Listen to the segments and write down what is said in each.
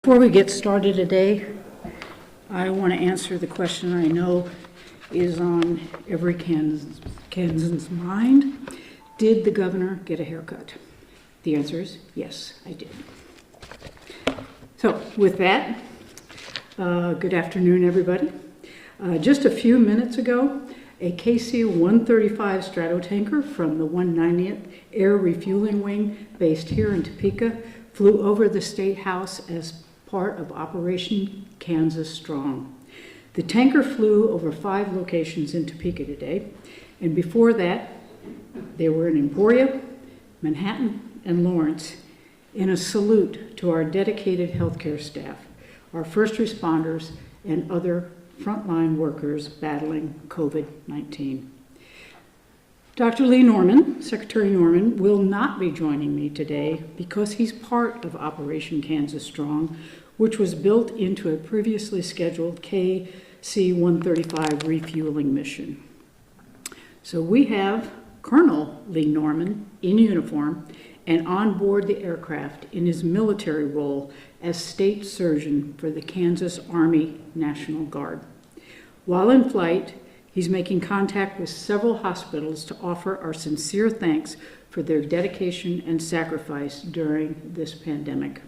Before we get started today, I want to answer the question I know is on every Kansan's mind. Did the governor get a haircut? The answer is yes, I did. So with that, good afternoon, everybody. Just a few minutes ago, a KC-135 Stratotanker from the 190th Air Refueling Wing based here in Topeka flew over the State House as part of Operation Kansas Strong. The tanker flew over 5 locations in Topeka today, and before that, they were in Emporia, Manhattan, and Lawrence in a salute to our dedicated healthcare staff, our first responders, and other frontline workers battling COVID-19. Dr. Lee Norman, Secretary Norman, will not be joining me today because he's part of Operation Kansas Strong, which was built into a previously scheduled KC-135 refueling mission. So we have Colonel Lee Norman in uniform and on board the aircraft in his military role as state surgeon for the Kansas Army National Guard. While in flight, he's making contact with several hospitals to offer our sincere thanks for their dedication and sacrifice during this pandemic.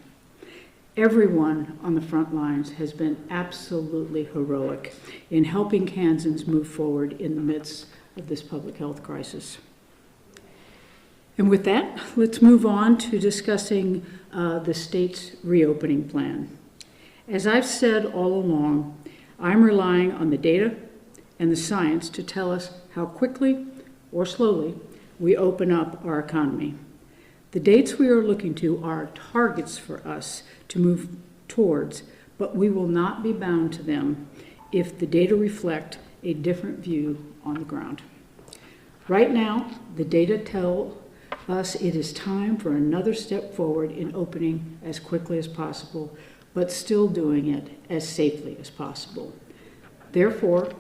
Everyone on the front lines has been absolutely heroic in helping Kansans move forward in the midst of this public health crisis. And with that, let's move on to discussing the state's reopening plan. As I've said all along, I'm relying on the data and the science to tell us how quickly or slowly we open up our economy. The dates we are looking to are targets for us to move towards, but we will not be bound to them if the data reflect a different view on the ground. Right now, the data tell us it is time for another step forward in opening as quickly as possible, but still doing it as safely as possible. Therefore,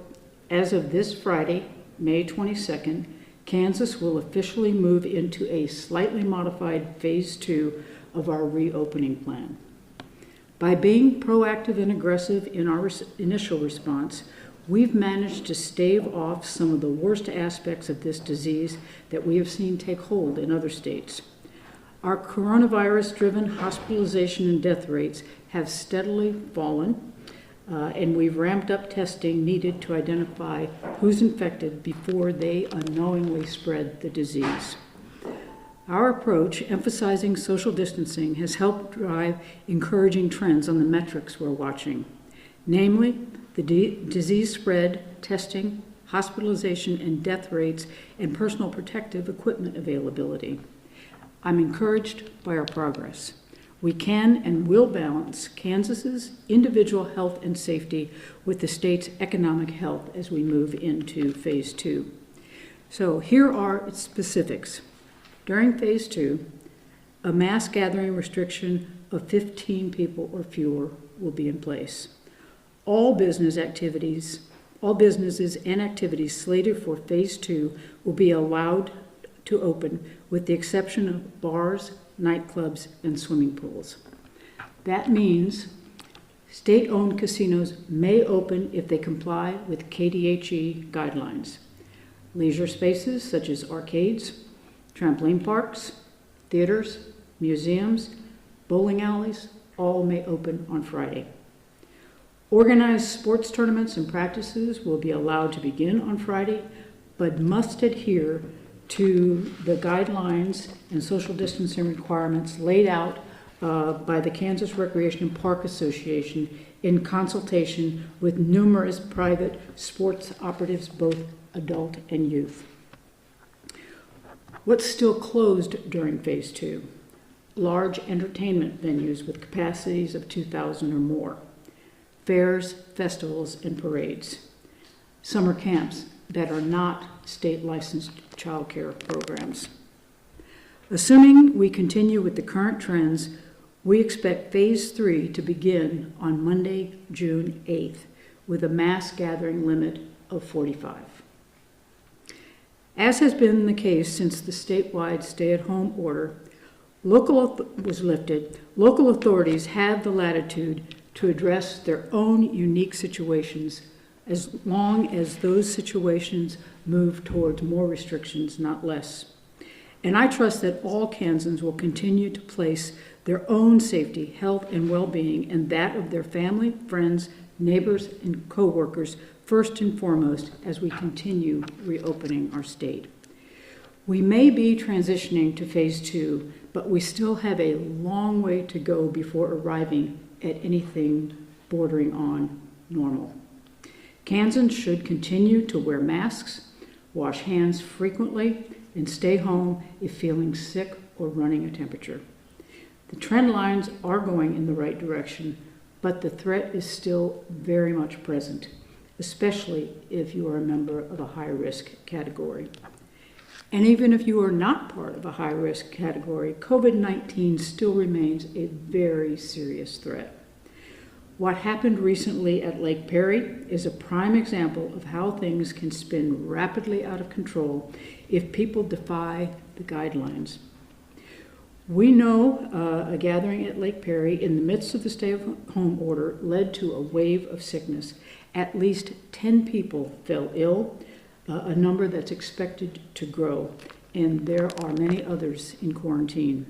as of this Friday, May 22nd, Kansas will officially move into a slightly modified Phase 2 of our reopening plan. By being proactive and aggressive in our initial response, we've managed to stave off some of the worst aspects of this disease that we have seen take hold in other states. Our coronavirus-driven hospitalization and death rates have steadily fallen, and we've ramped up testing needed to identify who's infected before they unknowingly spread the disease. Our approach, emphasizing social distancing, has helped drive encouraging trends on the metrics we're watching, namely the disease spread, testing, hospitalization and death rates, and personal protective equipment availability. I'm encouraged by our progress. We can and will balance Kansas's individual health and safety with the state's economic health as we move into Phase 2. So here are its specifics. During Phase 2, a mass gathering restriction of 15 people or fewer will be in place. All businesses and activities slated for Phase 2 will be allowed to open with the exception of bars, nightclubs, and swimming pools. That means state-owned casinos may open if they comply with KDHE guidelines. Leisure spaces such as arcades, trampoline parks, theaters, museums, bowling alleys, all may open on Friday. Organized sports tournaments and practices will be allowed to begin on Friday, but must adhere to the guidelines and social distancing requirements laid out by the Kansas Recreation and Park Association in consultation with numerous private sports operatives, both adult and youth. What's still closed during Phase 2? Large entertainment venues with capacities of 2,000 or more, fairs, festivals, and parades, summer camps that are not state-licensed child care programs. Assuming we continue with the current trends, we expect Phase 3 to begin on Monday, June 8th, with a mass gathering limit of 45. As has been the case since the statewide stay-at-home order, was lifted, local authorities have the latitude to address their own unique situations as long as those situations move towards more restrictions, not less. And I trust that all Kansans will continue to place their own safety, health, and well-being and that of their family, friends, neighbors, and co-workers first and foremost as we continue reopening our state. We may be transitioning to phase 2, but we still have a long way to go before arriving at anything bordering on normal. Kansans should continue to wear masks, wash hands frequently, and stay home if feeling sick or running a temperature. The trend lines are going in the right direction, but the threat is still very much present, especially if you are a member of a high-risk category. And even if you are not part of a high-risk category, COVID-19 still remains a very serious threat. What happened recently at Lake Perry is a prime example of how things can spin rapidly out of control if people defy the guidelines. We know a gathering at Lake Perry in the midst of the stay-at-home order led to a wave of sickness. At least 10 people fell ill, a number that's expected to grow, and there are many others in quarantine.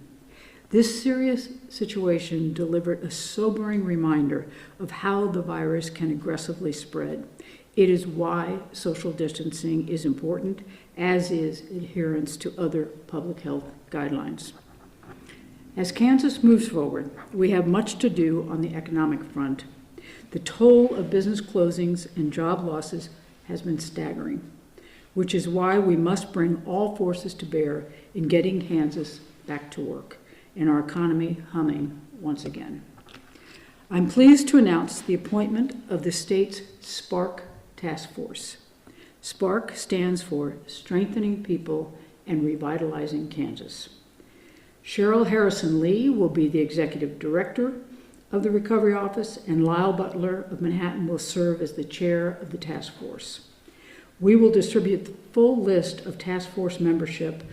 This serious situation delivered a sobering reminder of how the virus can aggressively spread. It is why social distancing is important, as is adherence to other public health guidelines. As Kansas moves forward, we have much to do on the economic front. The toll of business closings and job losses has been staggering, which is why we must bring all forces to bear in getting Kansas back to work and our economy humming once again. I'm pleased to announce the appointment of the state's SPARK Task Force. SPARK stands for Strengthening People and Revitalizing Kansas. Cheryl Harrison Lee will be the executive director of the Recovery Office, and Lyle Butler of Manhattan will serve as the chair of the task force. We will distribute the full list of task force membership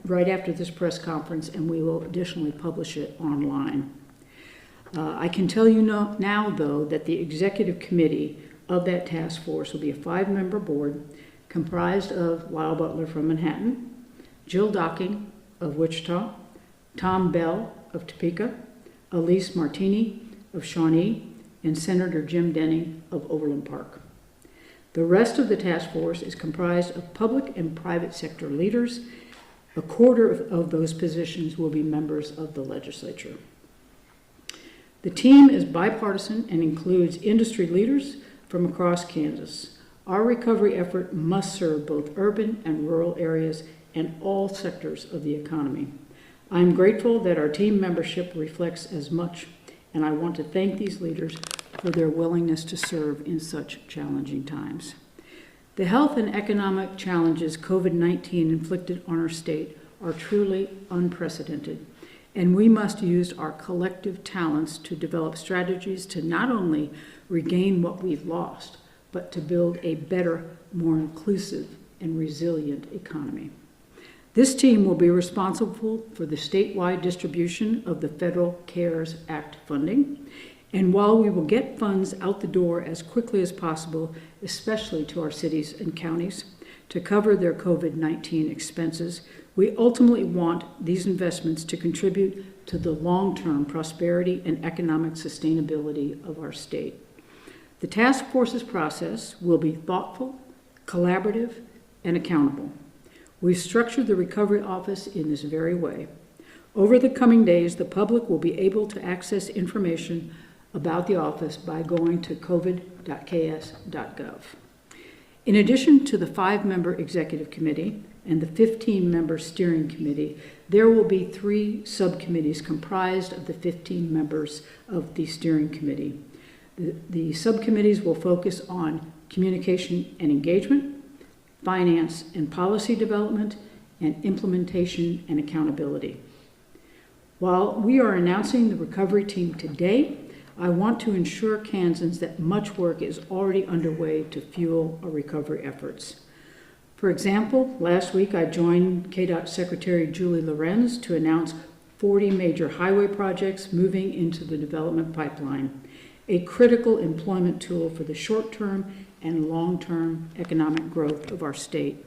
right after this press conference, and we will additionally publish it online. I can tell you now, though, that the executive committee of that task force will be a 5-member board comprised of Lyle Butler from Manhattan, Jill Docking of Wichita, Tom Bell of Topeka, Elise Martini of Shawnee, and Senator Jim Denning of Overland Park. The rest of the task force is comprised of public and private sector leaders. A quarter of those positions will be members of the legislature. The team is bipartisan and includes industry leaders from across Kansas. Our recovery effort must serve both urban and rural areas and all sectors of the economy. I'm grateful that our team membership reflects as much, and I want to thank these leaders for their willingness to serve in such challenging times. The health and economic challenges COVID-19 inflicted on our state are truly unprecedented, and we must use our collective talents to develop strategies to not only regain what we've lost, but to build a better, more inclusive and resilient economy. This team will be responsible for the statewide distribution of the Federal CARES Act funding. And while we will get funds out the door as quickly as possible, especially to our cities and counties, to cover their COVID-19 expenses, we ultimately want these investments to contribute to the long-term prosperity and economic sustainability of our state. The task force's process will be thoughtful, collaborative, and accountable. We've structured the Recovery Office in this very way. Over the coming days, the public will be able to access information about the office by going to covid.ks.gov. In addition to the 5-member executive committee and the 15-member steering committee, there will be 3 subcommittees comprised of the 15 members of the steering committee. The subcommittees will focus on communication and engagement, finance and policy development, and implementation and accountability. While we are announcing the recovery team today, I want to ensure Kansans that much work is already underway to fuel our recovery efforts. For example, last week I joined KDOT Secretary Julie Lorenz to announce 40 major highway projects moving into the development pipeline, a critical employment tool for the short-term and long-term economic growth of our state.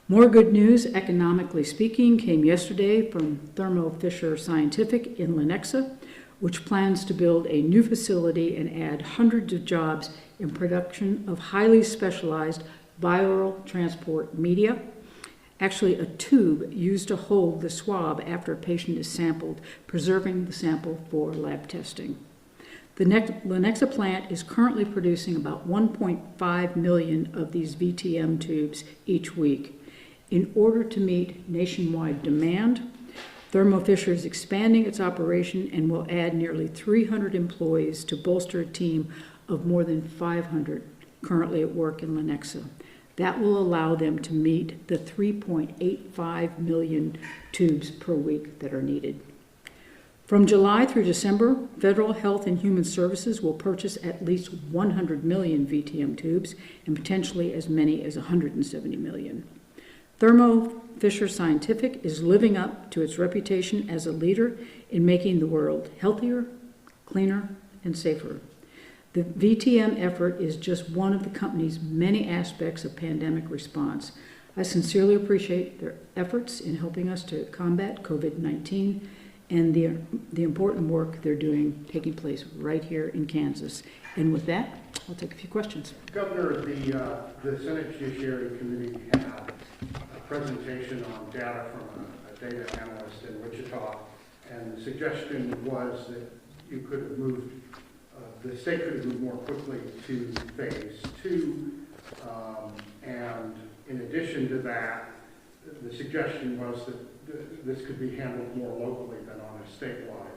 More good news, economically speaking, came yesterday from Thermo Fisher Scientific in Lenexa, which plans to build a new facility and add hundreds of jobs in production of highly specialized viral transport media, actually a tube used to hold the swab after a patient is sampled, preserving the sample for lab testing. The Lenexa plant is currently producing about 1.5 million of these VTM tubes each week. In order to meet nationwide demand, Thermo Fisher is expanding its operation and will add nearly 300 employees to bolster a team of more than 500 currently at work in Lenexa. That will allow them to meet the 3.85 million tubes per week that are needed. From July through December, Federal Health and Human Services will purchase at least 100 million VTM tubes and potentially as many as 170 million. Thermo Fisher Scientific is living up to its reputation as a leader in making the world healthier, cleaner, and safer. The VTM effort is just one of the company's many aspects of pandemic response. I sincerely appreciate their efforts in helping us to combat COVID-19 and the important work they're doing taking place right here in Kansas. And with that, I'll take a few questions. Governor, the Senate Judiciary Committee had a presentation on data from a data analyst in Wichita, and the suggestion was that you could have moved, the state could have moved more quickly to phase 2, and in addition to that, the suggestion was that this could be handled more locally than on a statewide.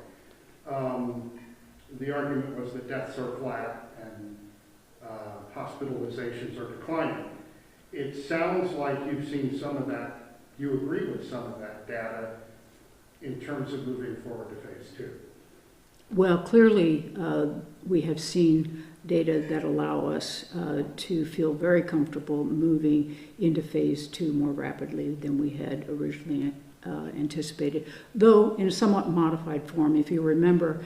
The argument was that deaths are flat and hospitalizations are declining. It sounds like you've seen some of that, you agree with some of that data in terms of moving forward to phase 2. Well, clearly, we have seen data that allow us to feel very comfortable moving into phase 2 more rapidly than we had originally anticipated, though in a somewhat modified form. If you remember,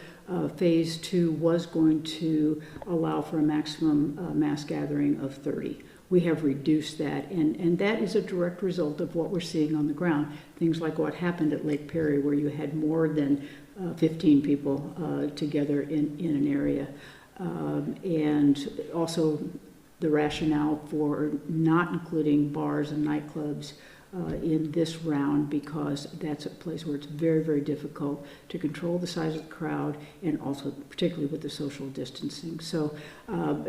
phase 2 was going to allow for a maximum mass gathering of 30. We have reduced that, and that is a direct result of what we're seeing on the ground. Things like what happened at Lake Perry, where you had more than 15 people together in an area. And also the rationale for not including bars and nightclubs in this round, because that's a place where it's very, very difficult to control the size of the crowd, and also particularly with the social distancing. So,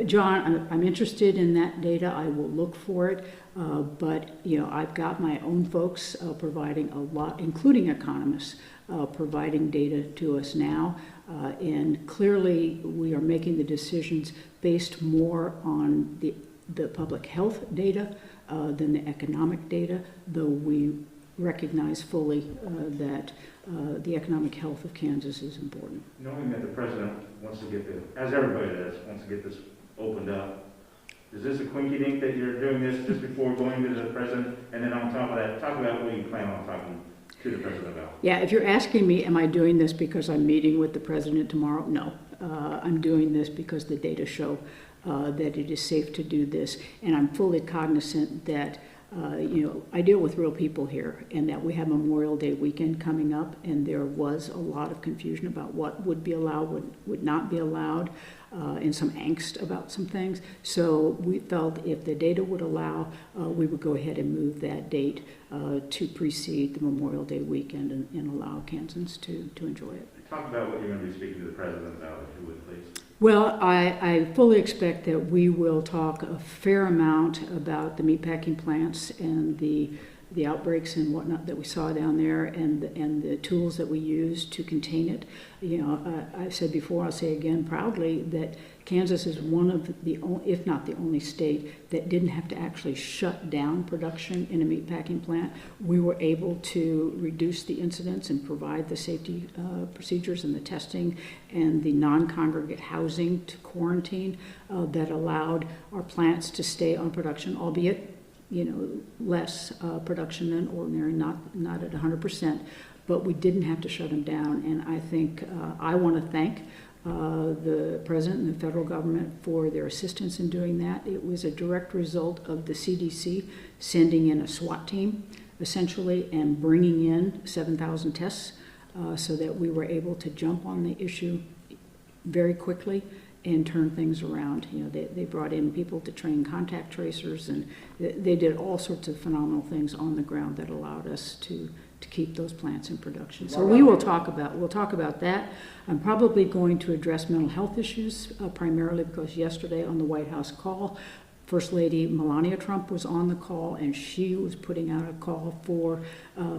John, I'm interested in that data. I will look for it, but I've got my own folks providing a lot, including economists, providing data to us now, and clearly we are making the decisions based more on the public health data than the economic data, though we recognize fully that the economic health of Kansas is important. Knowing that the president wants to get this, as everybody does, wants to get this opened up, is this a quinky dink that you're doing this just before going to the president? And then on top of that, talk about what you plan on talking to the president about. Yeah, if you're asking me, am I doing this because I'm meeting with the president tomorrow? No, I'm doing this because the data show that it is safe to do this, and I'm fully cognizant that I deal with real people here, and that we have Memorial Day weekend coming up, and there was a lot of confusion about what would be allowed, what would not be allowed, and some angst about some things. So we felt if the data would allow, we would go ahead and move that date to precede the Memorial Day weekend and allow Kansans to enjoy it. Talk about what you're going to be speaking to the president about, if you would, please. Well, I fully expect that we will talk a fair amount about the meatpacking plants and the outbreaks and whatnot that we saw down there, and the tools that we use to contain it. I've said before, I'll say again proudly, that Kansas is one of the only, if not the only state that didn't have to actually shut down production in a meatpacking plant. We were able to reduce the incidents and provide the safety procedures and the testing and the non-congregate housing to quarantine that allowed our plants to stay on production, albeit less production than ordinary, not at 100%, but we didn't have to shut them down. And I think I want to thank the President and the federal government for their assistance in doing that. It was a direct result of the CDC sending in a SWAT team, essentially, and bringing in 7,000 tests so that we were able to jump on the issue very quickly and turn things around. They brought in people to train contact tracers, and they did all sorts of phenomenal things on the ground that allowed us to keep those plants in production. So we'll talk about that. I'm probably going to address mental health issues primarily because yesterday on the White House call, First Lady Melania Trump was on the call, and she was putting out a call for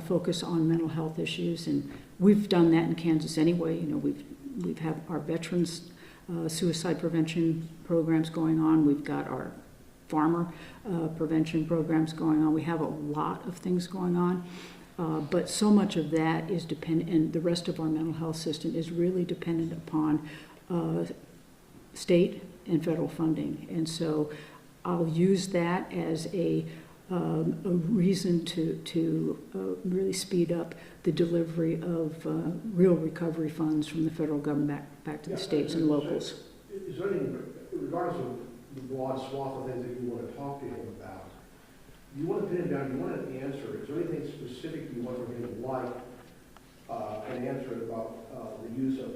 focus on mental health issues, and we've done that in Kansas anyway. We've had our veterans suicide prevention programs going on. We've got our farmer prevention programs going on. We have a lot of things going on. But so much of that is dependent, and the rest of our mental health system is really dependent upon state and federal funding. And so I'll use that as a reason to really speed up the delivery of real recovery funds from the federal government back to the states and locals. Is there anything, regardless of the broad swath of things that you want to talk to him about, you want to pin him down, you want an answer. Is there anything specific you want from him, like an answer about the use of,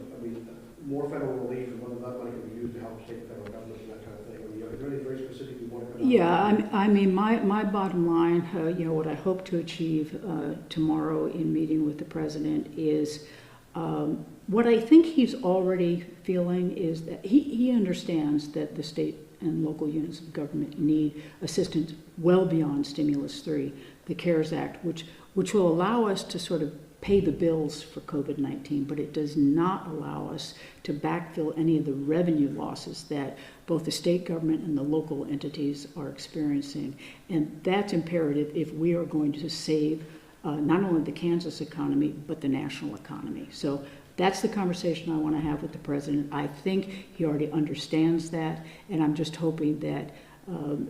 more federal relief and whether that money can be used to help state and federal governments and that kind of thing? Is there anything very specific you want to come out? Yeah, my bottom line, what I hope to achieve tomorrow in meeting with the president is what I think he's already feeling is that he understands that the state and local units of government need assistance well beyond Stimulus 3, the CARES Act, which will allow us to sort of pay the bills for COVID-19, but it does not allow us to backfill any of the revenue losses that both the state government and the local entities are experiencing. And that's imperative if we are going to save not only the Kansas economy, but the national economy. So that's the conversation I want to have with the president. I think he already understands that, and I'm just hoping that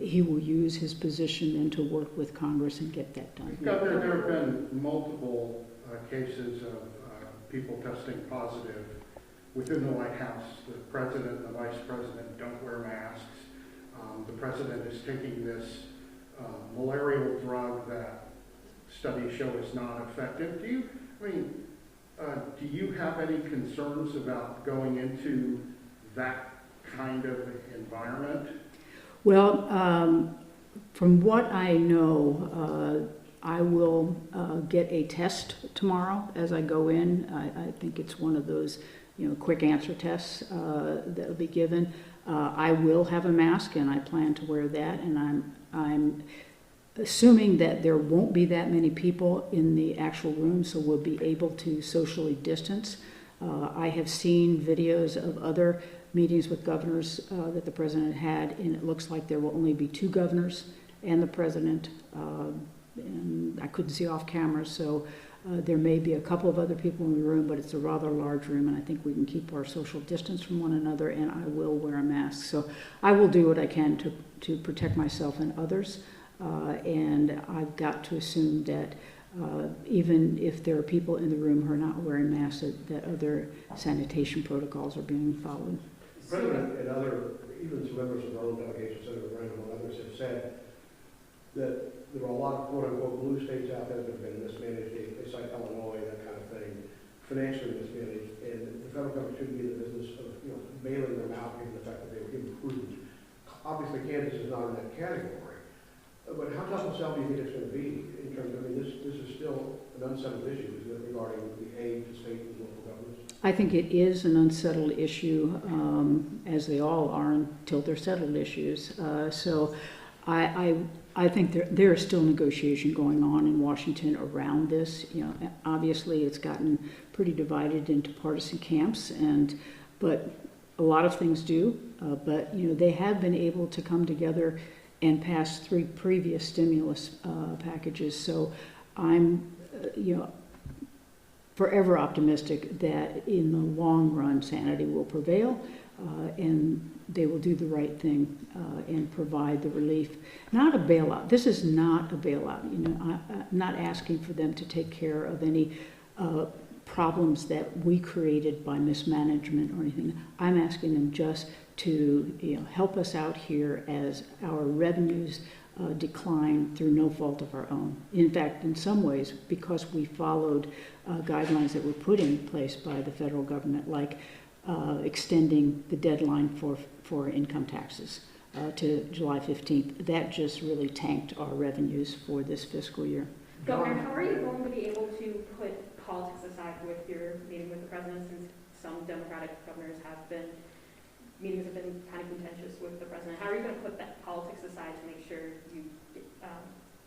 he will use his position then to work with Congress and get that done. Governor, there have been multiple cases of people testing positive within the White House. The president and the vice president don't wear masks. The president is taking this malarial drug that studies show is not effective. Do you have any concerns about going into that kind of environment? Well, from what I know, I will get a test tomorrow as I go in. I think it's one of those, quick answer tests that will be given. I will have a mask, and I plan to wear that. And I'm assuming that there won't be that many people in the actual room, so we'll be able to socially distance. I have seen videos of other meetings with governors that the president had, and it looks like there will only be 2 governors and the president. And I couldn't see off camera, so there may be a couple of other people in the room, but it's a rather large room, and I think we can keep our social distance from one another, and I will wear a mask. So I will do what I can to protect myself and others, and I've got to assume that even if there are people in the room who are not wearing masks, that other sanitation protocols are being followed. The president and even some members of our own delegation, Senator Randall and others, have said that there are a lot of quote-unquote blue states out there that have been mismanaged. They cite Illinois, that kind of thing, financially mismanaged, and the federal government shouldn't be in the business of bailing them out given the fact that they were improved. Obviously, Kansas is not in that category. But how tough a sell do you think it's going to be in terms of, this is still an unsettled issue, isn't it, regarding the aid to state and local governments? I think it is an unsettled issue, as they all are until they're settled issues. So I think there is still negotiation going on in Washington around this. Obviously it's gotten pretty divided into partisan camps, but a lot of things do. But they have been able to come together and pass 3 previous stimulus packages. So I'm forever optimistic that in the long run, sanity will prevail, and they will do the right thing and provide the relief. Not a bailout. This is not a bailout. You know, I'm not asking for them to take care of any problems that we created by mismanagement or anything. I'm asking them just to help us out here as our revenues decline through no fault of our own. In fact, in some ways, because we followed guidelines that were put in place by the federal government, like extending the deadline for income taxes to July 15th, that just really tanked our revenues for this fiscal year. Governor, how are you going to be able to put politics aside with your meeting with the president, since some Democratic governors meetings have been kind of contentious with the president? How are you going to put that politics aside to make sure you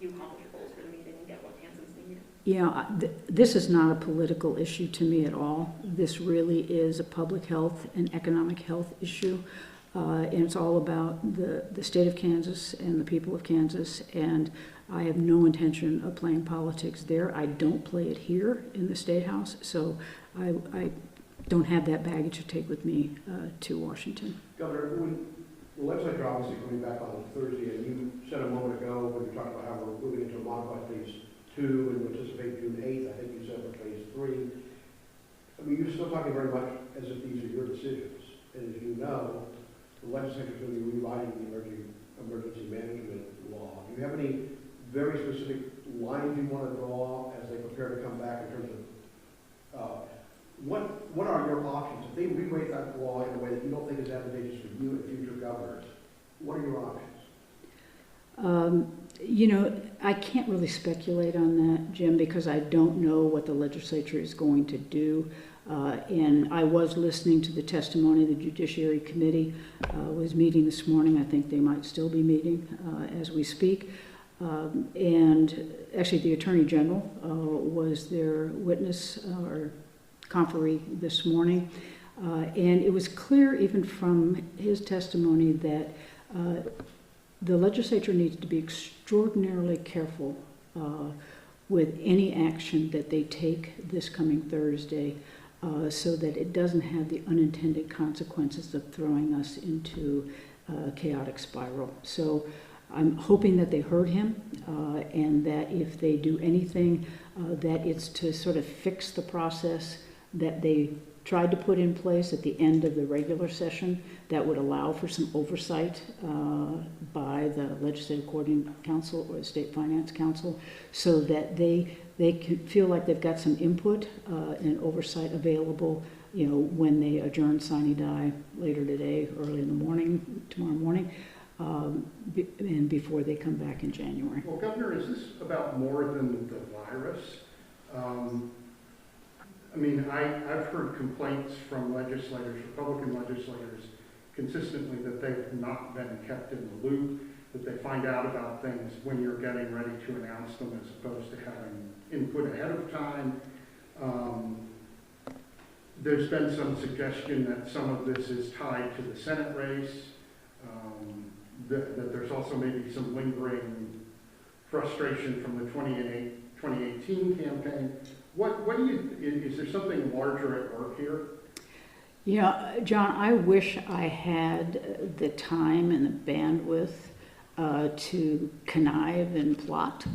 accomplish your goals for the meeting and get what Kansans need? Yeah, this is not a political issue to me at all. This really is a public health and economic health issue. And it's all about the state of Kansas and the people of Kansas. And I have no intention of playing politics there. I don't play it here in the State House. So I don't have that baggage to take with me to Washington. Governor, when the legislature obviously coming back on Thursday, and you said a moment ago when you talked about how we're moving into a modified phase 2 and we anticipate June 8th, I think you said for phase 3. I mean, you're still talking very much as if these are your decisions. And as you know, the legislature is going to be rewriting the emergency management law. Do you have any very specific lines you want to draw as they prepare to come back in terms of what are your options? If they rewrite that law in a way that you don't think is advantageous for you and future governors, what are your options? You know, I can't really speculate on that, Jim, because I don't know what the legislature is going to do. And I was listening to the testimony. The Judiciary Committee was meeting this morning. I think they might still be meeting as we speak. And actually, the Attorney General was their witness or conferee this morning. And it was clear even from his testimony that the legislature needs to be extraordinarily careful with any action that they take this coming Thursday so that it doesn't have the unintended consequences of throwing us into a chaotic spiral. So I'm hoping that they heard him and that if they do anything, that it's to sort of fix the process that they tried to put in place at the end of the regular session that would allow for some oversight by the Legislative Coordinating Council or the State Finance Council so that they can feel like they've got some input and oversight available, you know, when they adjourn sine die later today, early in the morning, tomorrow morning, and before they come back in January. Well, Governor, is this about more than the virus? I mean, I've heard complaints from legislators, Republican legislators, consistently that they've not been kept in the loop, that they find out about things when you're getting ready to announce them as opposed to having input ahead of time. There's been some suggestion that some of this is tied to the Senate race, that there's also maybe some lingering frustration from the 2018 campaign. What do you, is there something larger at work here? Yeah, John, I wish I had the time and the bandwidth to connive and plot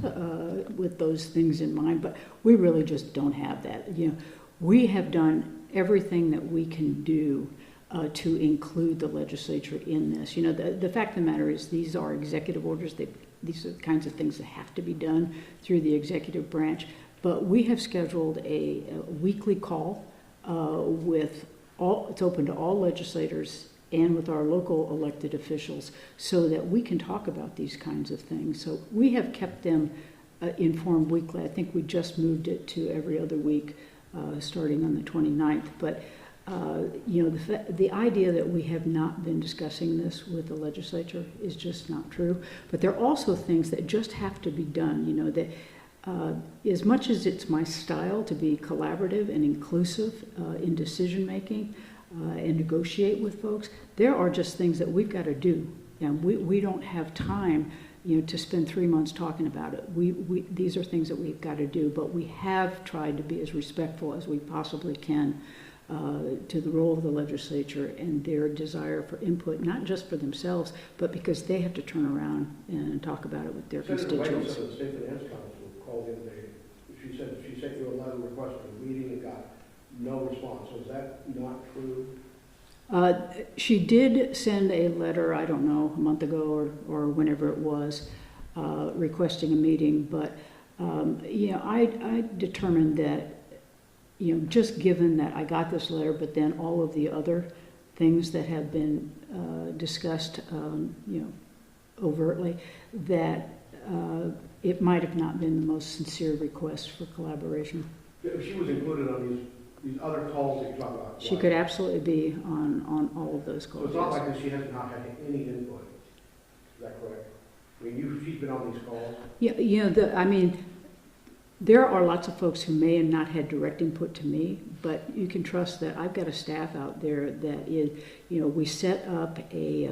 with those things in mind, but we really just don't have that. You know, we have done everything that we can do to include the legislature in this. You know, the fact of the matter is these are executive orders. These are the kinds of things that have to be done through the executive branch. But we have scheduled a weekly call with all, it's open to all legislators and with our local elected officials so that we can talk about these kinds of things. So we have kept them informed weekly. I think we just moved it to every other week starting on the 29th. But you know, the idea that we have not been discussing this with the legislature is just not true. But there are also things that just have to be done, you know, that as much as it's my style to be collaborative and inclusive in decision making and negotiate with folks, there are just things that we've got to do. And we don't have time to spend 3 months talking about it. These are things that we've got to do, but we have tried to be as respectful as we possibly can to the role of the legislature and their desire for input, not just for themselves, but because they have to turn around and talk about it with their Senator White constituents. said the State Finance Council called the other day. She said she sent you a letter requesting a meeting and got no response. So is that not true? She did send a letter, I don't know, a month ago or whenever it was, requesting a meeting, but, I determined that, just given that I got this letter, but then all of the other things that have been discussed, overtly, that it might have not been the most sincere request for collaboration. If she was included on these other calls that you talk about. She could absolutely be on all of those So calls. it's not yes. like that she has not had any input. Is that correct? I mean, she's been on these calls. Yeah, there are lots of folks who may have not had direct input to me, but you can trust that I've got a staff out there that is, we set up a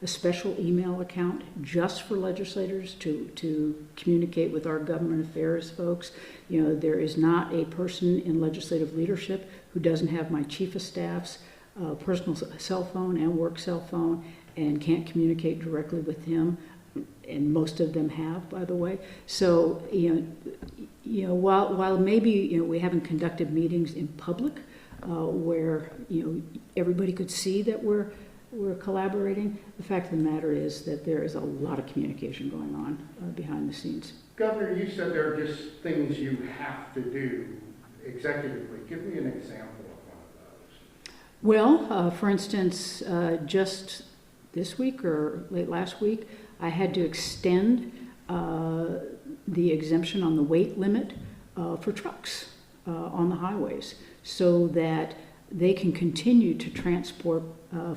special email account just for legislators to communicate with our government affairs folks. There is not a person in legislative leadership who doesn't have my chief of staff's personal cell phone and work cell phone and can't communicate directly with him. And most of them have, by the way. So, while maybe we haven't conducted meetings in public where everybody could see that we're collaborating, the fact of the matter is that there is a lot of communication going on behind the scenes. Governor, you said there are just things you have to do executively. Give me an example of one of those. Well, for instance, just this week or late last week, I had to extend the exemption on the weight limit for trucks on the highways so that they can continue to transport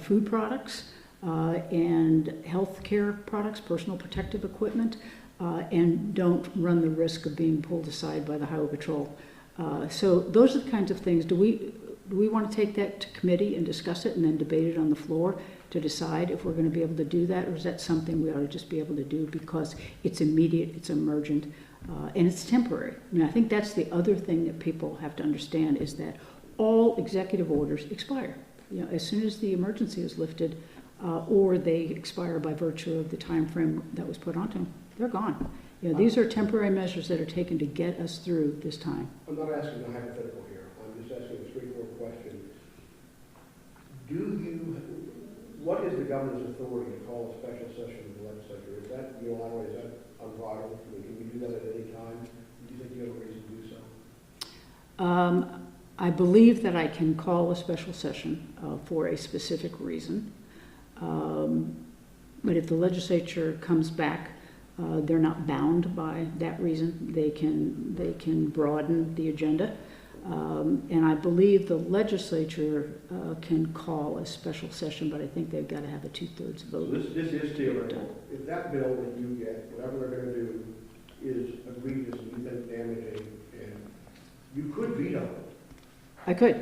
food products and health care products, personal protective equipment, and don't run the risk of being pulled aside by the Highway Patrol. So those are the kinds of things. Do we want to take that to committee and discuss it and then debate it on the floor to decide if we're going to be able to do that, or is that something we ought to just be able to do because it's immediate, it's emergent, and it's temporary? I think that's the other thing that people have to understand is that all executive orders expire. As soon as the emergency is lifted, or they expire by virtue of the time frame that was put onto them, they're gone. These are temporary measures that are taken to get us through this time. I'm not asking a hypothetical here. I'm just asking a straightforward question. What is the governor's authority to call a special session of the legislature? Is that unilateral? Is that unbridled? Can we do that at any time? Do you think you have a reason to do so? I believe that I can call a special session for a specific reason. But if the legislature comes back, they're not bound by that reason. They can broaden the agenda. And I believe the legislature can call a special session, but I think they've got to have a 2/3 vote. So this is theoretical. If that bill that you get, whatever they're going to do, is egregious and you think damaging, and you could veto it. I could,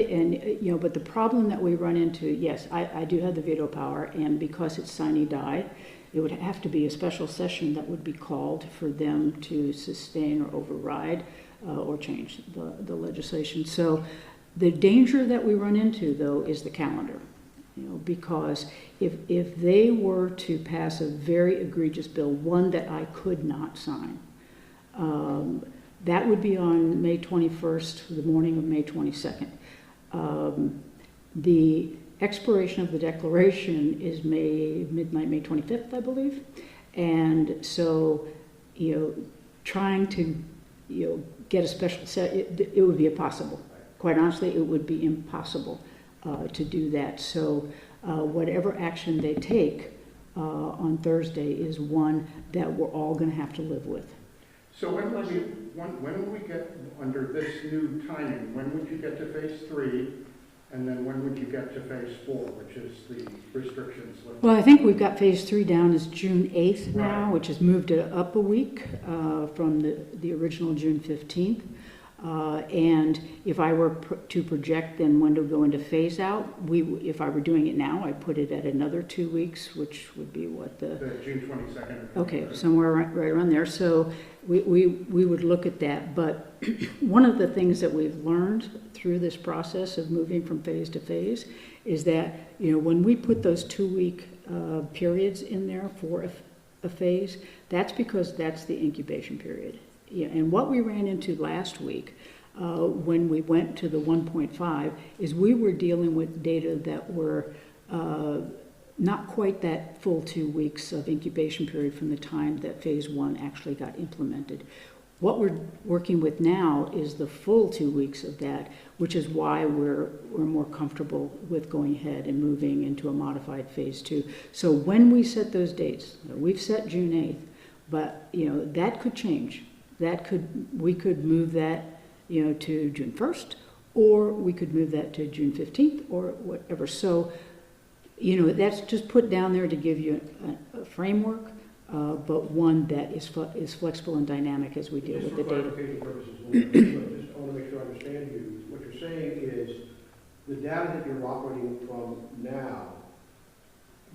and but the problem that we run into, yes, I do have the veto power, and because it's sine die, it would have to be a special session that would be called for them to sustain or override or change the legislation. So the danger that we run into, though, is the calendar. Because if they were to pass a very egregious bill, one that I could not sign, that would be on May 21st, the morning of May 22nd. The expiration of the declaration is midnight, May 25th, I believe. And so, trying to, get a special set, it would be impossible. Quite honestly, it would be impossible to do that. So whatever action they take on Thursday is one that we're all going to have to live with. So when would we get, under this new timing, when would you get to phase 3? And then when would you get to phase 4, which is the restrictions? Well, I think we've got phase 3 down as June 8th now, Right. which has moved it up a week from the original June 15th. And if I were to project then when to go into phase out, if I were doing it now, I'd put it at another 2 weeks, which would be what The June 22nd. okay, somewhere right around there. So we would look at that. But one of the things that we've learned through this process of moving from phase to phase is that, when we put those 2-week periods in there for a phase, that's because that's the incubation period. Yeah, and what we ran into last week when we went to the 1.5 is we were dealing with data that were not quite that full 2 weeks of incubation period from the time that phase 1 actually got implemented. What we're working with now is the full 2 weeks of that, which is why we're more comfortable with going ahead and moving into a modified phase 2. So when we set those dates, we've set June 8th, but that could change. We could move that to June 1st, or we could move that to June 15th, or whatever. So that's just put down there to give you a framework, but one that is flexible and dynamic as we deal with the data. Just for clarification purposes, I want to make sure I understand you. What you're saying is the data that you're operating from now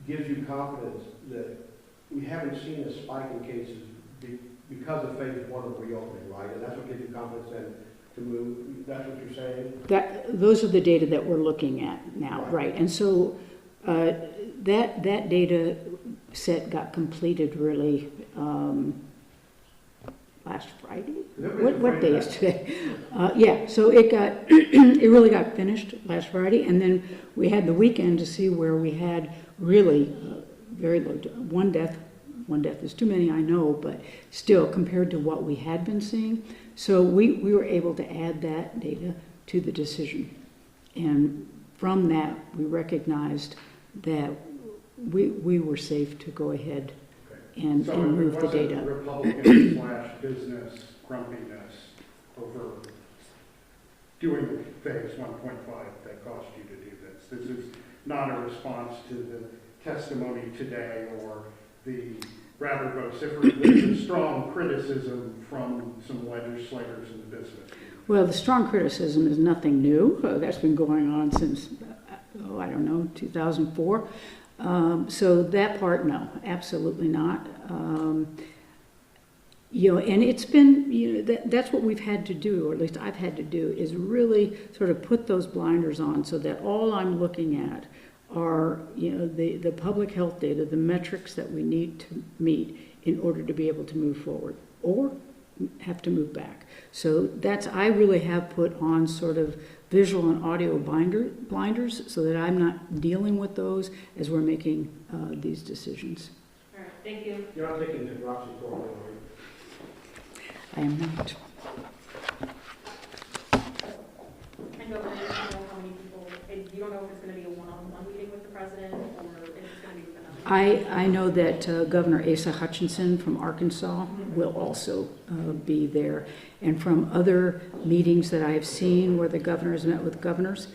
gives you confidence that we haven't seen a spike in cases because of phase 1 of reopening, right? And that's what gives you confidence then to move, that's what you're saying? Those are the data that we're looking at now, right? And so that data set got completed really last Friday. What day is today? Yeah, so it really got finished last Friday, and then we had the weekend to see where we had really very low, one death. One death is too many, I know, but still compared to what we had been seeing. So we were able to add that data to the decision. And from that, we recognized that we were safe to go ahead and move the data. So it wasn't Republican/business grumpiness over doing phase 1.5 that caused you to do this. This is not a response to the testimony today or the rather vociferous, there's a strong criticism from some legislators in the business community. Well, the strong criticism is nothing new. That's been going on since, 2004. So that part, no, absolutely not. And it's been, that's what we've had to do, or at least I've had to do, is really sort of put those blinders on so that all I'm looking at are the public health data, the metrics that we need to meet in order to be able to move forward or have to move back. So I really have put on sort of visual and audio blinders so that I'm not dealing with those as we're making these decisions. All right, thank you. You're not taking hydroxychloroquine, right? I am not. And Governor, you don't know how many people, and you don't know if it's going to be a one-on-one meeting with the president or if it's going to be with another. I know that Governor Asa Hutchinson from Arkansas will also be there. And from other meetings that I have seen where the governor has met with governors,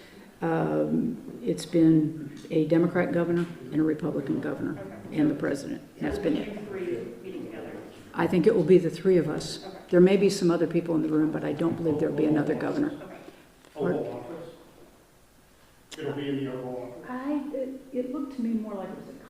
it's been a Democrat governor and a Republican governor and the president. That's been it. Three meeting together. I think it will be the three of us. Okay. There may be some other people in the room, but I don't believe there'll be another governor. Okay. Oval office? It'll be in the Oval office? It looked to me more like it was a